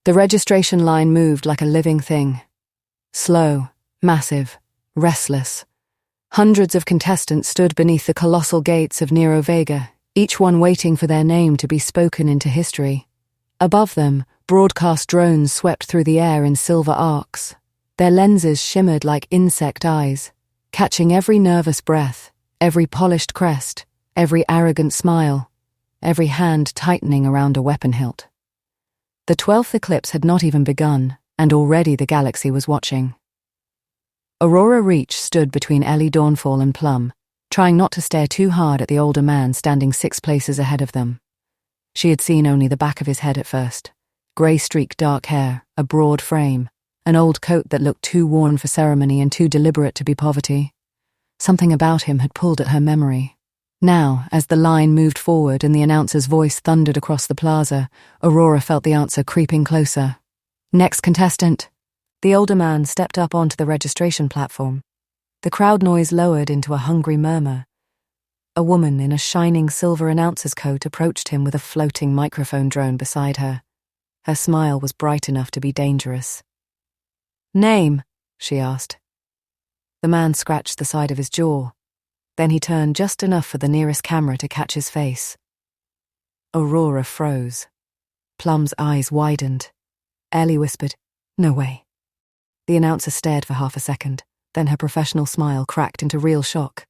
The registration line moved like a living thing. Slow, massive, restless. Hundreds of contestants stood beneath the colossal gates of Nero Vega, each one waiting for their name to be spoken into history. Above them, broadcast drones swept through the air in silver arcs. Their lenses shimmered like insect eyes, catching every nervous breath, every polished crest, every arrogant smile, every hand tightening around a weapon hilt. The 12th eclipse had not even begun, and already the galaxy was watching. Aurora Reach stood between Ellie Dawnfall and Plum, trying not to stare too hard at the older man standing 6 places ahead of them. She had seen only the back of his head at first. Grey-streaked dark hair, a broad frame, an old coat that looked too worn for ceremony and too deliberate to be poverty. Something about him had pulled at her memory. Now, as the line moved forward and the announcer's voice thundered across the plaza, Aurora felt the answer creeping closer. Next contestant. The older man stepped up onto the registration platform. The crowd noise lowered into a hungry murmur. A woman in a shining silver announcer's coat approached him with a floating microphone drone beside her. Her smile was bright enough to be dangerous. "Name?" she asked. The man scratched the side of his jaw. Then he turned just enough for the nearest camera to catch his face. Aurora froze. Plum's eyes widened. Ellie whispered, "No way." The announcer stared for half a second, then her professional smile cracked into real shock.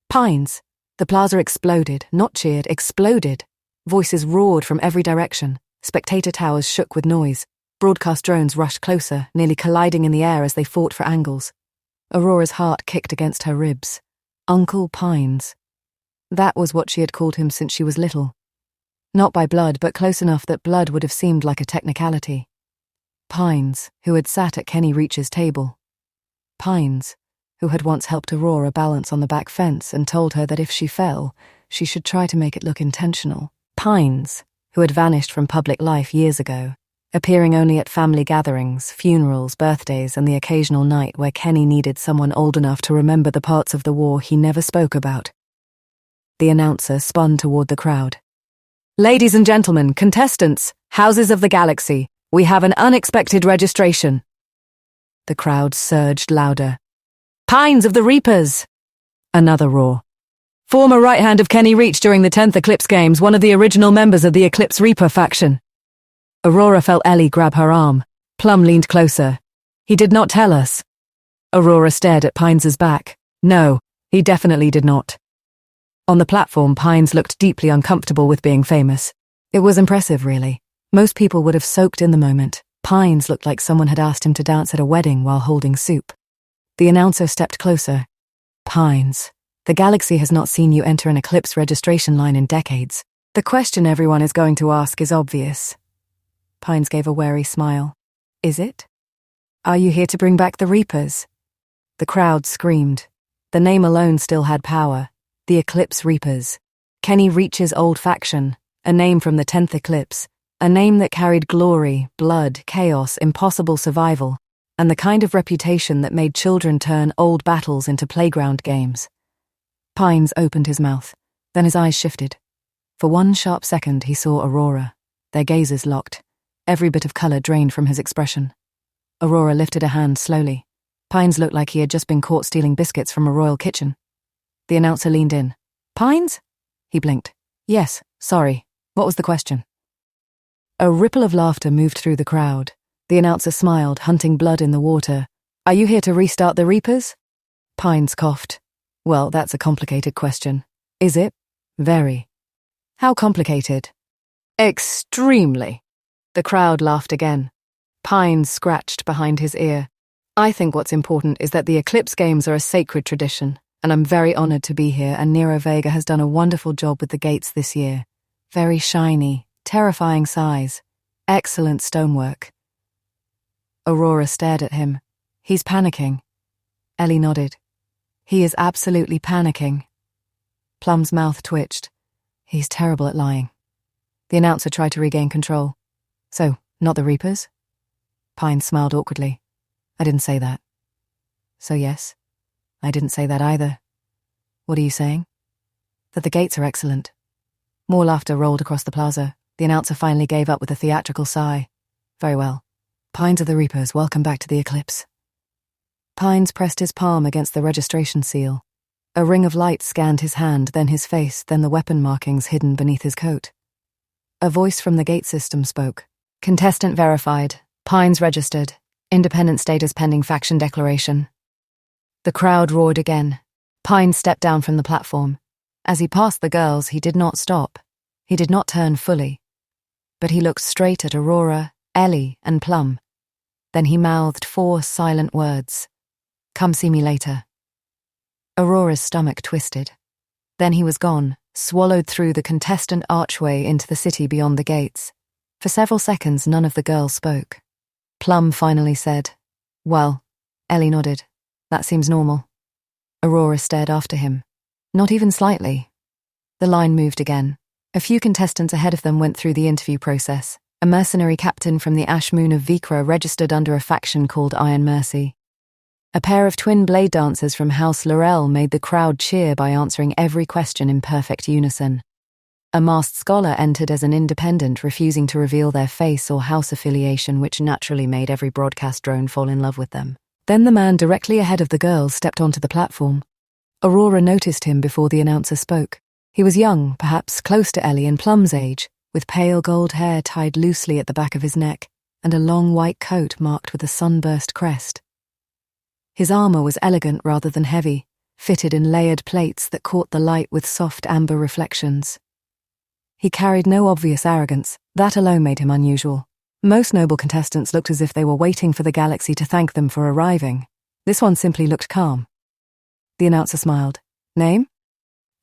"Pines!" The plaza exploded, not cheered, exploded. Voices roared from every direction. Spectator towers shook with noise. Broadcast drones rushed closer, nearly colliding in the air as they fought for angles. Aurora's heart kicked against her ribs. Uncle Pines. That was what she had called him since she was little. Not by blood, but close enough that blood would have seemed like a technicality. Pines, who had sat at Kenny Reach's table. Pines, who had once helped Aurora balance on the back fence and told her that if she fell, she should try to make it look intentional. Pines, who had vanished from public life years ago, appearing only at family gatherings, funerals, birthdays, and the occasional night where Kenny needed someone old enough to remember the parts of the war he never spoke about. The announcer spun toward the crowd. "Ladies and gentlemen, contestants, houses of the galaxy, we have an unexpected registration." The crowd surged louder. "Pines of the Reapers!" Another roar. "Former right hand of Kenny Reach during the 10th Eclipse Games, one of the original members of the Eclipse Reaper faction." Aurora felt Ellie grab her arm. Plum leaned closer. "He did not tell us." Aurora stared at Pines's back. No, he definitely did not. On the platform, Pines looked deeply uncomfortable with being famous. It was impressive, really. Most people would have soaked in the moment. Pines looked like someone had asked him to dance at a wedding while holding soup. The announcer stepped closer. "Pines, the galaxy has not seen you enter an Eclipse registration line in decades. The question everyone is going to ask is obvious." Pines gave a wary smile. "Is it? Are you here to bring back the Reapers?" The crowd screamed. The name alone still had power. The Eclipse Reapers. Kenny Reach's old faction, a name from the 10th Eclipse, a name that carried glory, blood, chaos, impossible survival, and the kind of reputation that made children turn old battles into playground games. Pines opened his mouth, then his eyes shifted. For one sharp second he saw Aurora. Their gazes locked. Every bit of color drained from his expression. Aurora lifted a hand slowly. Pines looked like he had just been caught stealing biscuits from a royal kitchen. The announcer leaned in. "Pines?" He blinked. "Yes, sorry. What was the question?" A ripple of laughter moved through the crowd. The announcer smiled, hunting blood in the water. "Are you here to restart the Reapers?" Pines coughed. "Well, that's a complicated question." "Is it?" "Very." "How complicated?" "Extremely." The crowd laughed again. Pines scratched behind his ear. "I think what's important is that the Eclipse Games are a sacred tradition, and I'm very honored to be here, and Nero Vega has done a wonderful job with the gates this year. Very shiny, terrifying size, excellent stonework." Aurora stared at him. "He's panicking." Ellie nodded. "He is absolutely panicking." Plum's mouth twitched. "He's terrible at lying." The announcer tried to regain control. "So, not the Reapers?" Pines smiled awkwardly. "I didn't say that." "So yes, I didn't say that either." "What are you saying?" "That the gates are excellent." More laughter rolled across the plaza. The announcer finally gave up with a theatrical sigh. Very well. Pines of the Reapers, welcome back to the Eclipse. Pines pressed his palm against the registration seal. A ring of light scanned his hand, then his face, then the weapon markings hidden beneath his coat. A voice from the gate system spoke. Contestant verified. Pines registered. Independent status pending faction declaration. The crowd roared again. Pines stepped down from the platform. As he passed the girls, he did not stop. He did not turn fully. But he looked straight at Aurora, Ellie, and Plum. Then he mouthed 4 silent words. Come see me later. Aurora's stomach twisted. Then he was gone, swallowed through the contestant archway into the city beyond the gates. For several seconds, none of the girls spoke. Plum finally said, Well, Ellie nodded. That seems normal. Aurora stared after him. Not even slightly. The line moved again. A few contestants ahead of them went through the interview process. A mercenary captain from the Ash Moon of Vikra registered under a faction called Iron Mercy. A pair of twin blade dancers from House Laurel made the crowd cheer by answering every question in perfect unison. A masked scholar entered as an independent, refusing to reveal their face or house affiliation, which naturally made every broadcast drone fall in love with them. Then the man directly ahead of the girls stepped onto the platform. Aurora noticed him before the announcer spoke. He was young, perhaps close to Ellie and Plum's age, with pale gold hair tied loosely at the back of his neck and a long white coat marked with a sunburst crest. His armor was elegant rather than heavy, fitted in layered plates that caught the light with soft amber reflections. He carried no obvious arrogance. That alone made him unusual. Most noble contestants looked as if they were waiting for the galaxy to thank them for arriving. This one simply looked calm. The announcer smiled. Name?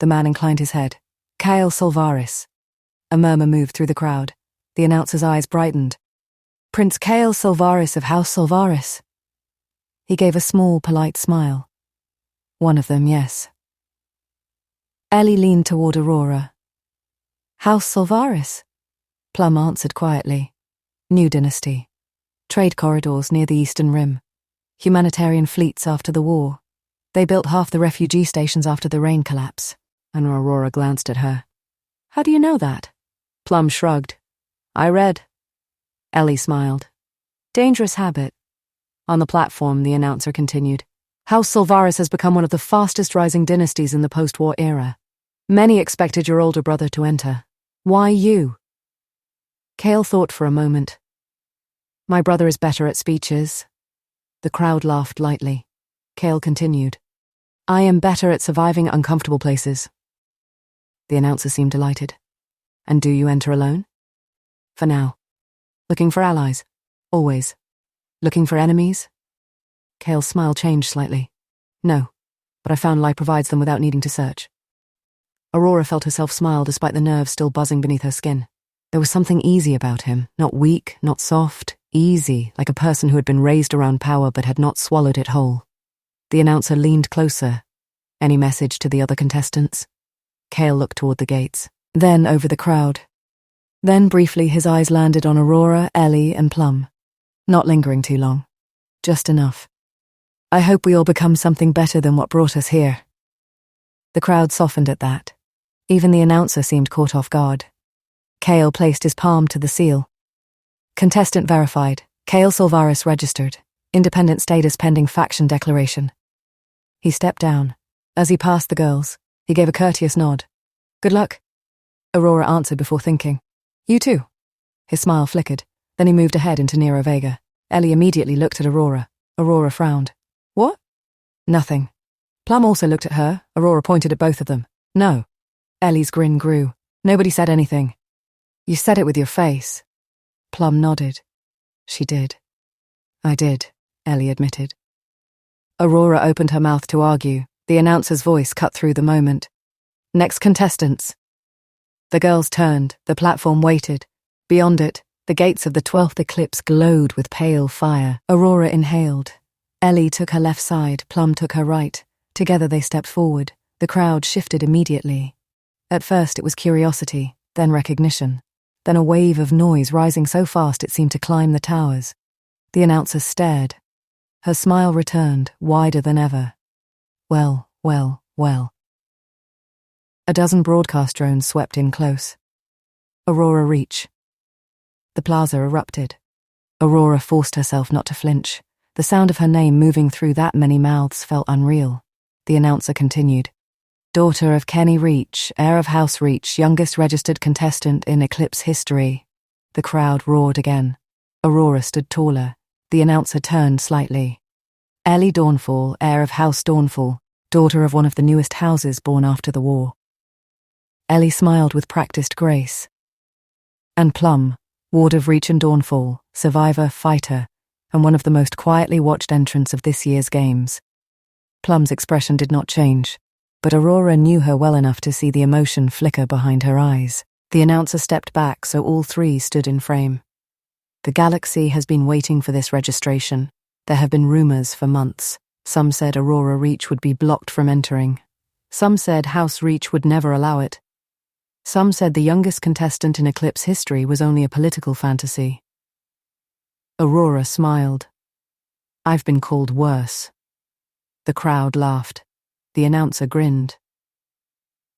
The man inclined his head. Kael Solvaris. A murmur moved through the crowd. The announcer's eyes brightened. Prince Kael Solvaris of House Solvaris. He gave a small, polite smile. One of them, yes. Ellie leaned toward Aurora. House Solvaris? Plum answered quietly. New dynasty. Trade corridors near the Eastern Rim. Humanitarian fleets after the war. They built half the refugee stations after the rain collapse. And Aurora glanced at her. How do you know that? Plum shrugged. I read. Ellie smiled. Dangerous habit. On the platform, the announcer continued. House Solvaris has become one of the fastest rising dynasties in the post-war era. Many expected your older brother to enter. Why you? Kael thought for a moment. My brother is better at speeches. The crowd laughed lightly. Kael continued. I am better at surviving uncomfortable places. The announcer seemed delighted. And do you enter alone? For now. Looking for allies? Always. Looking for enemies? Kael's smile changed slightly. No, but I found light provides them without needing to search. Aurora felt herself smile despite the nerves still buzzing beneath her skin. There was something easy about him, not weak, not soft, easy, like a person who had been raised around power but had not swallowed it whole. The announcer leaned closer. Any message to the other contestants? Kael looked toward the gates, then over the crowd. Then briefly his eyes landed on Aurora, Ellie, and Plum. Not lingering too long. Just enough. I hope we all become something better than what brought us here. The crowd softened at that. Even the announcer seemed caught off guard. Kael placed his palm to the seal. Contestant verified. Kael Solvaris registered. Independent status pending faction declaration. He stepped down. As he passed the girls, he gave a courteous nod. Good luck. Aurora answered before thinking. You too. His smile flickered. Then he moved ahead into Nero Vega. Ellie immediately looked at Aurora. Aurora frowned. What? Nothing. Plum also looked at her. Aurora pointed at both of them. No. Ellie's grin grew. Nobody said anything. You said it with your face. Plum nodded. She did. I did, Ellie admitted. Aurora opened her mouth to argue. The announcer's voice cut through the moment. Next contestants. The girls turned. The platform waited. Beyond it, the gates of the 12th Eclipse glowed with pale fire. Aurora inhaled. Ellie took her left side. Plum took her right. Together they stepped forward. The crowd shifted immediately. At first it was curiosity, then recognition, then a wave of noise rising so fast it seemed to climb the towers. The announcer stared. Her smile returned, wider than ever. Well, well, well. A dozen broadcast drones swept in close. Aurora reach. The plaza erupted. Aurora forced herself not to flinch. The sound of her name moving through that many mouths felt unreal. The announcer continued. Daughter of Kenny Reach, heir of House Reach, youngest registered contestant in Eclipse history. The crowd roared again. Aurora stood taller. The announcer turned slightly. Ellie Dawnfall, heir of House Dawnfall, daughter of one of the newest houses born after the war. Ellie smiled with practiced grace. And Plum, ward of Reach and Dawnfall, survivor, fighter, and one of the most quietly watched entrants of this year's games. Plum's expression did not change, but Aurora knew her well enough to see the emotion flicker behind her eyes. The announcer stepped back so all three stood in frame. The galaxy has been waiting for this registration. There have been rumors for months. Some said Aurora Reach would be blocked from entering. Some said House Reach would never allow it. Some said the youngest contestant in Eclipse history was only a political fantasy. Aurora smiled. I've been called worse. The crowd laughed. The announcer grinned.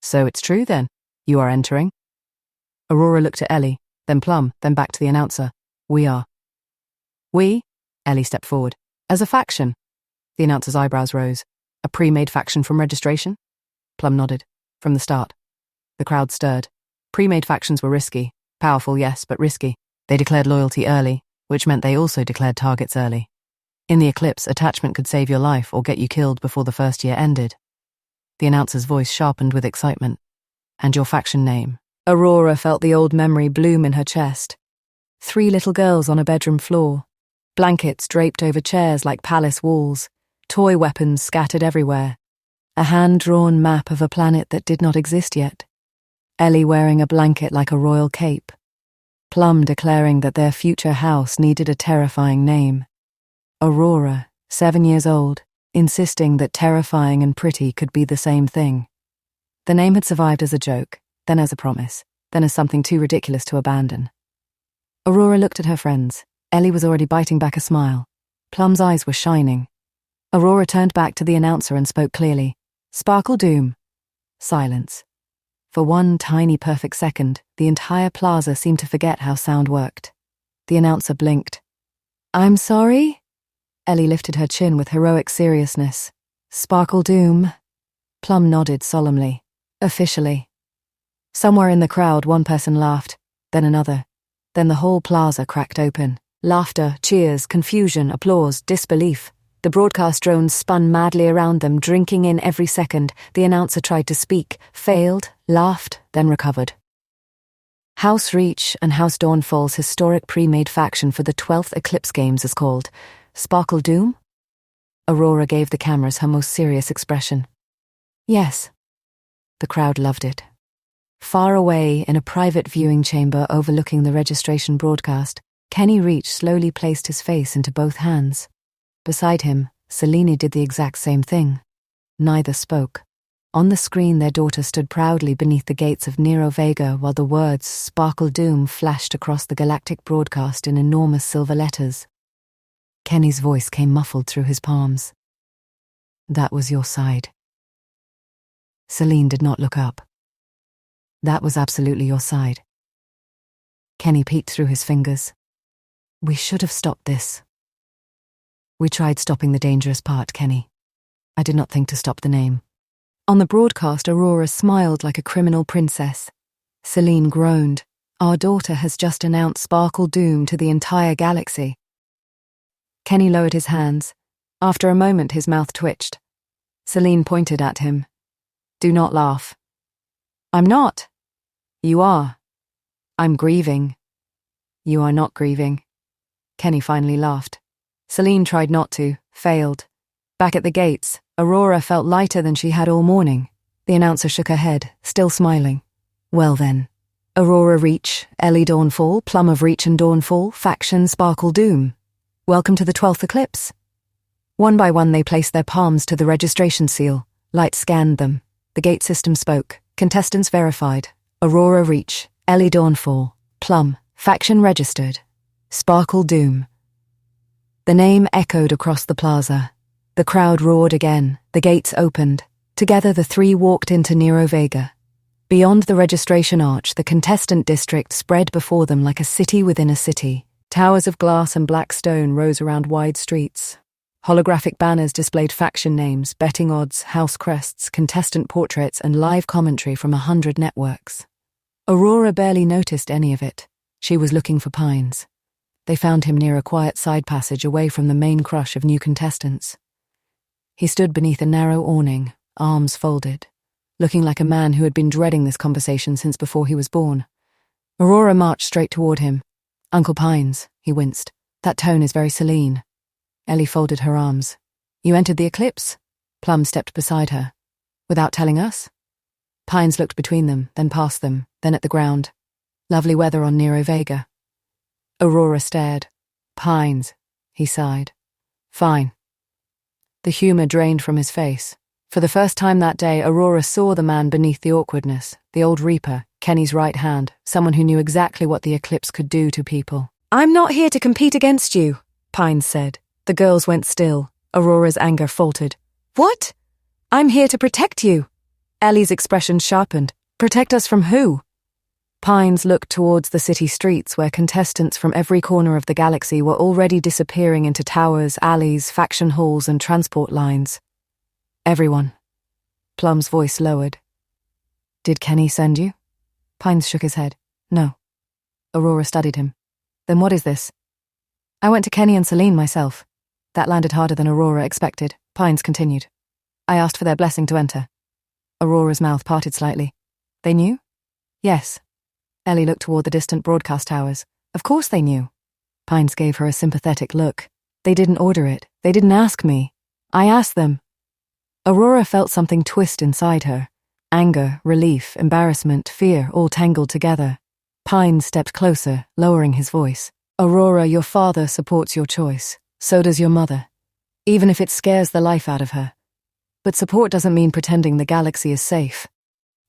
So it's true then? You are entering? Aurora looked at Ellie, then Plum, then back to the announcer. We are. We? Ellie stepped forward. As a faction? The announcer's eyebrows rose. A pre-made faction from registration? Plum nodded. From the start. The crowd stirred. Pre-made factions were risky. Powerful, yes, but risky. They declared loyalty early, which meant they also declared targets early. In the Eclipse, attachment could save your life or get you killed before the first year ended. The announcer's voice sharpened with excitement. And your faction name? Aurora felt the old memory bloom in her chest. 3 little girls on a bedroom floor. Blankets draped over chairs like palace walls. Toy weapons scattered everywhere. A hand-drawn map of a planet that did not exist yet. Ellie wearing a blanket like a royal cape. Plum declaring that their future house needed a terrifying name. Aurora, 7 years old, insisting that terrifying and pretty could be the same thing. The name had survived as a joke, then as a promise, then as something too ridiculous to abandon. Aurora looked at her friends. Ellie was already biting back a smile. Plum's eyes were shining. Aurora turned back to the announcer and spoke clearly. Sparkle Doom. Silence. For one tiny perfect second, the entire plaza seemed to forget how sound worked. The announcer blinked. I'm sorry? Ellie lifted her chin with heroic seriousness. Sparkle Doom. Plum nodded solemnly. Officially. Somewhere in the crowd, one person laughed, then another. Then the whole plaza cracked open. Laughter, cheers, confusion, applause, disbelief. The broadcast drones spun madly around them, drinking in every second. The announcer tried to speak, failed, laughed, then recovered. House Reach and House Dawnfall's historic pre-made faction for the 12th Eclipse Games is called Sparkle Doom? Aurora gave the cameras her most serious expression. Yes. The crowd loved it. Far away, in a private viewing chamber overlooking the registration broadcast, Kenny Reach slowly placed his face into both hands. Beside him, Selene did the exact same thing. Neither spoke. On the screen, their daughter stood proudly beneath the gates of Nero Vega while the words Sparkle Doom flashed across the galactic broadcast in enormous silver letters. Kenny's voice came muffled through his palms. That was your side. Selene did not look up. That was absolutely your side. Kenny peeked through his fingers. We should have stopped this. We tried stopping the dangerous part, Kenny. I did not think to stop the name. On the broadcast, Aurora smiled like a criminal princess. Selene groaned. Our daughter has just announced Sparkle Doom to the entire galaxy. Kenny lowered his hands. After a moment, his mouth twitched. Selene pointed at him. Do not laugh. I'm not. You are. I'm grieving. You are not grieving. Kenny finally laughed. Selene tried not to, failed. Back at the gates, Aurora felt lighter than she had all morning. The announcer shook her head, still smiling. Well then. Aurora Reach, Ellie Dawnfall, Plum of Reach and Dawnfall, faction Sparkle Doom. Welcome to the 12th Eclipse. One by one they placed their palms to the registration seal. Light scanned them. The gate system spoke. Contestants verified. Aurora Reach, Ellie Dawnfall, Plum, faction registered. Sparkle Doom. The name echoed across the plaza. The crowd roared again. The gates opened. Together the three walked into Nero Vega. Beyond the registration arch, the contestant district spread before them like a city within a city. Towers of glass and black stone rose around wide streets. Holographic banners displayed faction names, betting odds, house crests, contestant portraits, and live commentary from 100 networks. Aurora barely noticed any of it. She was looking for Pines. They found him near a quiet side passage away from the main crush of new contestants. He stood beneath a narrow awning, arms folded, looking like a man who had been dreading this conversation since before he was born. Aurora marched straight toward him. "Uncle Pines," he winced. "That tone is very Celine." Ellie folded her arms. "You entered the Eclipse?" Plum stepped beside her. "Without telling us?" Pines looked between them, then past them, then at the ground. "Lovely weather on Nero Vega." Aurora stared. "Pines," he sighed. "Fine." The humor drained from his face. For the first time that day, Aurora saw the man beneath the awkwardness, the old Reaper, Kenny's right hand, someone who knew exactly what the Eclipse could do to people. "I'm not here to compete against you," Pines said. The girls went still. Aurora's anger faltered. "What? I'm here to protect you." Ellie's expression sharpened. "Protect us from who?" Pines looked towards the city streets where contestants from every corner of the galaxy were already disappearing into towers, alleys, faction halls, and transport lines. "Everyone." Plum's voice lowered. "Did Kenny send you?" Pines shook his head. "No." Aurora studied him. "Then what is this?" "I went to Kenny and Celine myself." That landed harder than Aurora expected. Pines continued. "I asked for their blessing to enter." Aurora's mouth parted slightly. "They knew?" "Yes." Ellie looked toward the distant broadcast towers. "Of course they knew." Pines gave her a sympathetic look. "They didn't order it. They didn't ask me. I asked them." Aurora felt something twist inside her. Anger, relief, embarrassment, fear, all tangled together. Pines stepped closer, lowering his voice. "Aurora, your father supports your choice. So does your mother. Even if it scares the life out of her. But support doesn't mean pretending the galaxy is safe."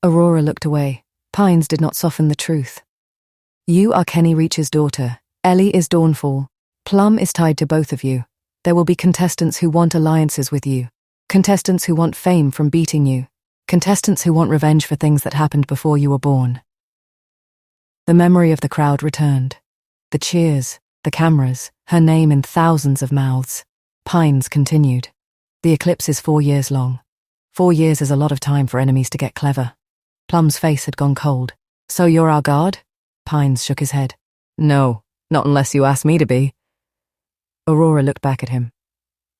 Aurora looked away. Pines did not soften the truth. "You are Kenny Reach's daughter. Ellie is Dawnfall. Plum is tied to both of you. There will be contestants who want alliances with you. Contestants who want fame from beating you. Contestants who want revenge for things that happened before you were born." The memory of the crowd returned. The cheers, the cameras, her name in thousands of mouths. Pines continued. "The Eclipse is 4 years long. 4 years is a lot of time for enemies to get clever." Plum's face had gone cold. "So you're our guard?" Pines shook his head. "No, not unless you ask me to be." Aurora looked back at him.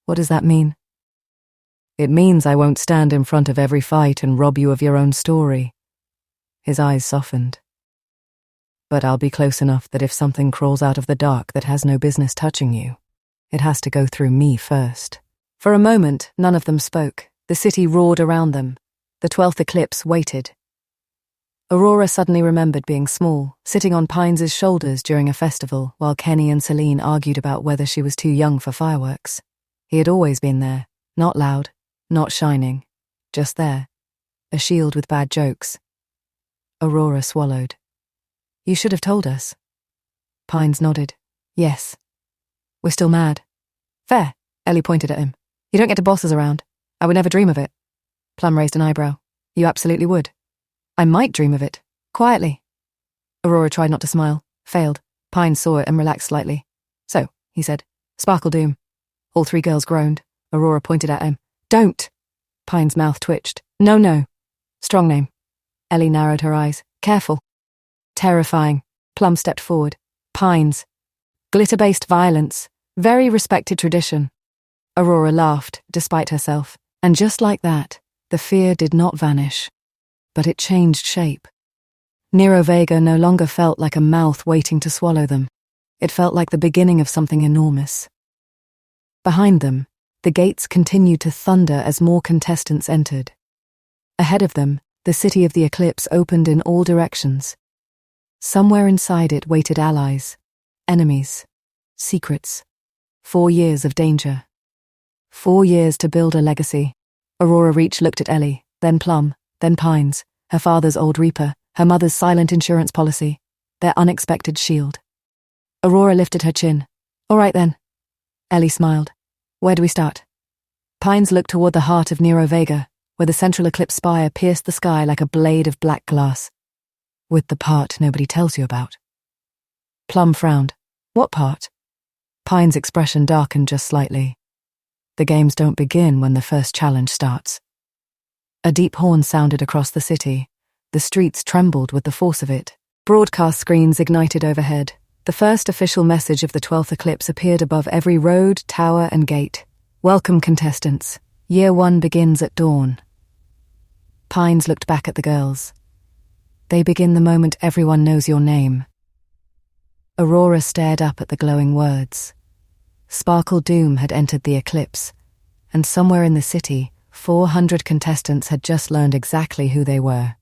"What does that mean?" "It means I won't stand in front of every fight and rob you of your own story." His eyes softened. "But I'll be close enough that if something crawls out of the dark that has no business touching you, it has to go through me first." For a moment, none of them spoke. The city roared around them. The 12th Eclipse waited. Aurora suddenly remembered being small, sitting on Pines' shoulders during a festival while Kenny and Celine argued about whether she was too young for fireworks. He had always been there, not loud, not shining, just there, a shield with bad jokes. Aurora swallowed. "You should have told us." Pines nodded. "Yes. We're still mad." "Fair," Ellie pointed at him. "You don't get to boss us around. I would never dream of it." Plum raised an eyebrow. "You absolutely would." "I might dream of it. Quietly." Aurora tried not to smile, failed. Pines saw it and relaxed slightly. "So," he said, "Sparkle Doom." All 3 girls groaned. Aurora pointed at him. "Don't!" Pines' mouth twitched. "No. Strong name." Ellie narrowed her eyes. "Careful." "Terrifying." Plum stepped forward. "Pines. Glitter-based violence. Very respected tradition." Aurora laughed, despite herself. And just like that, the fear did not vanish. But it changed shape. Nero Vega no longer felt like a mouth waiting to swallow them. It felt like the beginning of something enormous. Behind them, the gates continued to thunder as more contestants entered. Ahead of them, the city of the Eclipse opened in all directions. Somewhere inside it waited allies, enemies, secrets. 4 years of danger. 4 years to build a legacy. Aurora Reach looked at Ellie, then Plum, then Pines, her father's old Reaper, her mother's silent insurance policy, their unexpected shield. Aurora lifted her chin. "All right then." Ellie smiled. "Where do we start?" Pines looked toward the heart of Nero Vega, where the central eclipse spire pierced the sky like a blade of black glass. "With the part nobody tells you about." Plum frowned. What part? Pine's expression darkened just slightly. The games don't begin when the first challenge starts. A deep horn sounded across the city. The streets trembled with the force of it. Broadcast screens ignited overhead. The first official message of the 12th eclipse appeared above every road, tower, and gate. Welcome, contestants. Year 1 begins at dawn. Pines looked back at the girls. They begin the moment everyone knows your name. Aurora stared up at the glowing words. Sparkle Doom had entered the eclipse, and somewhere in the city, 400 contestants had just learned exactly who they were.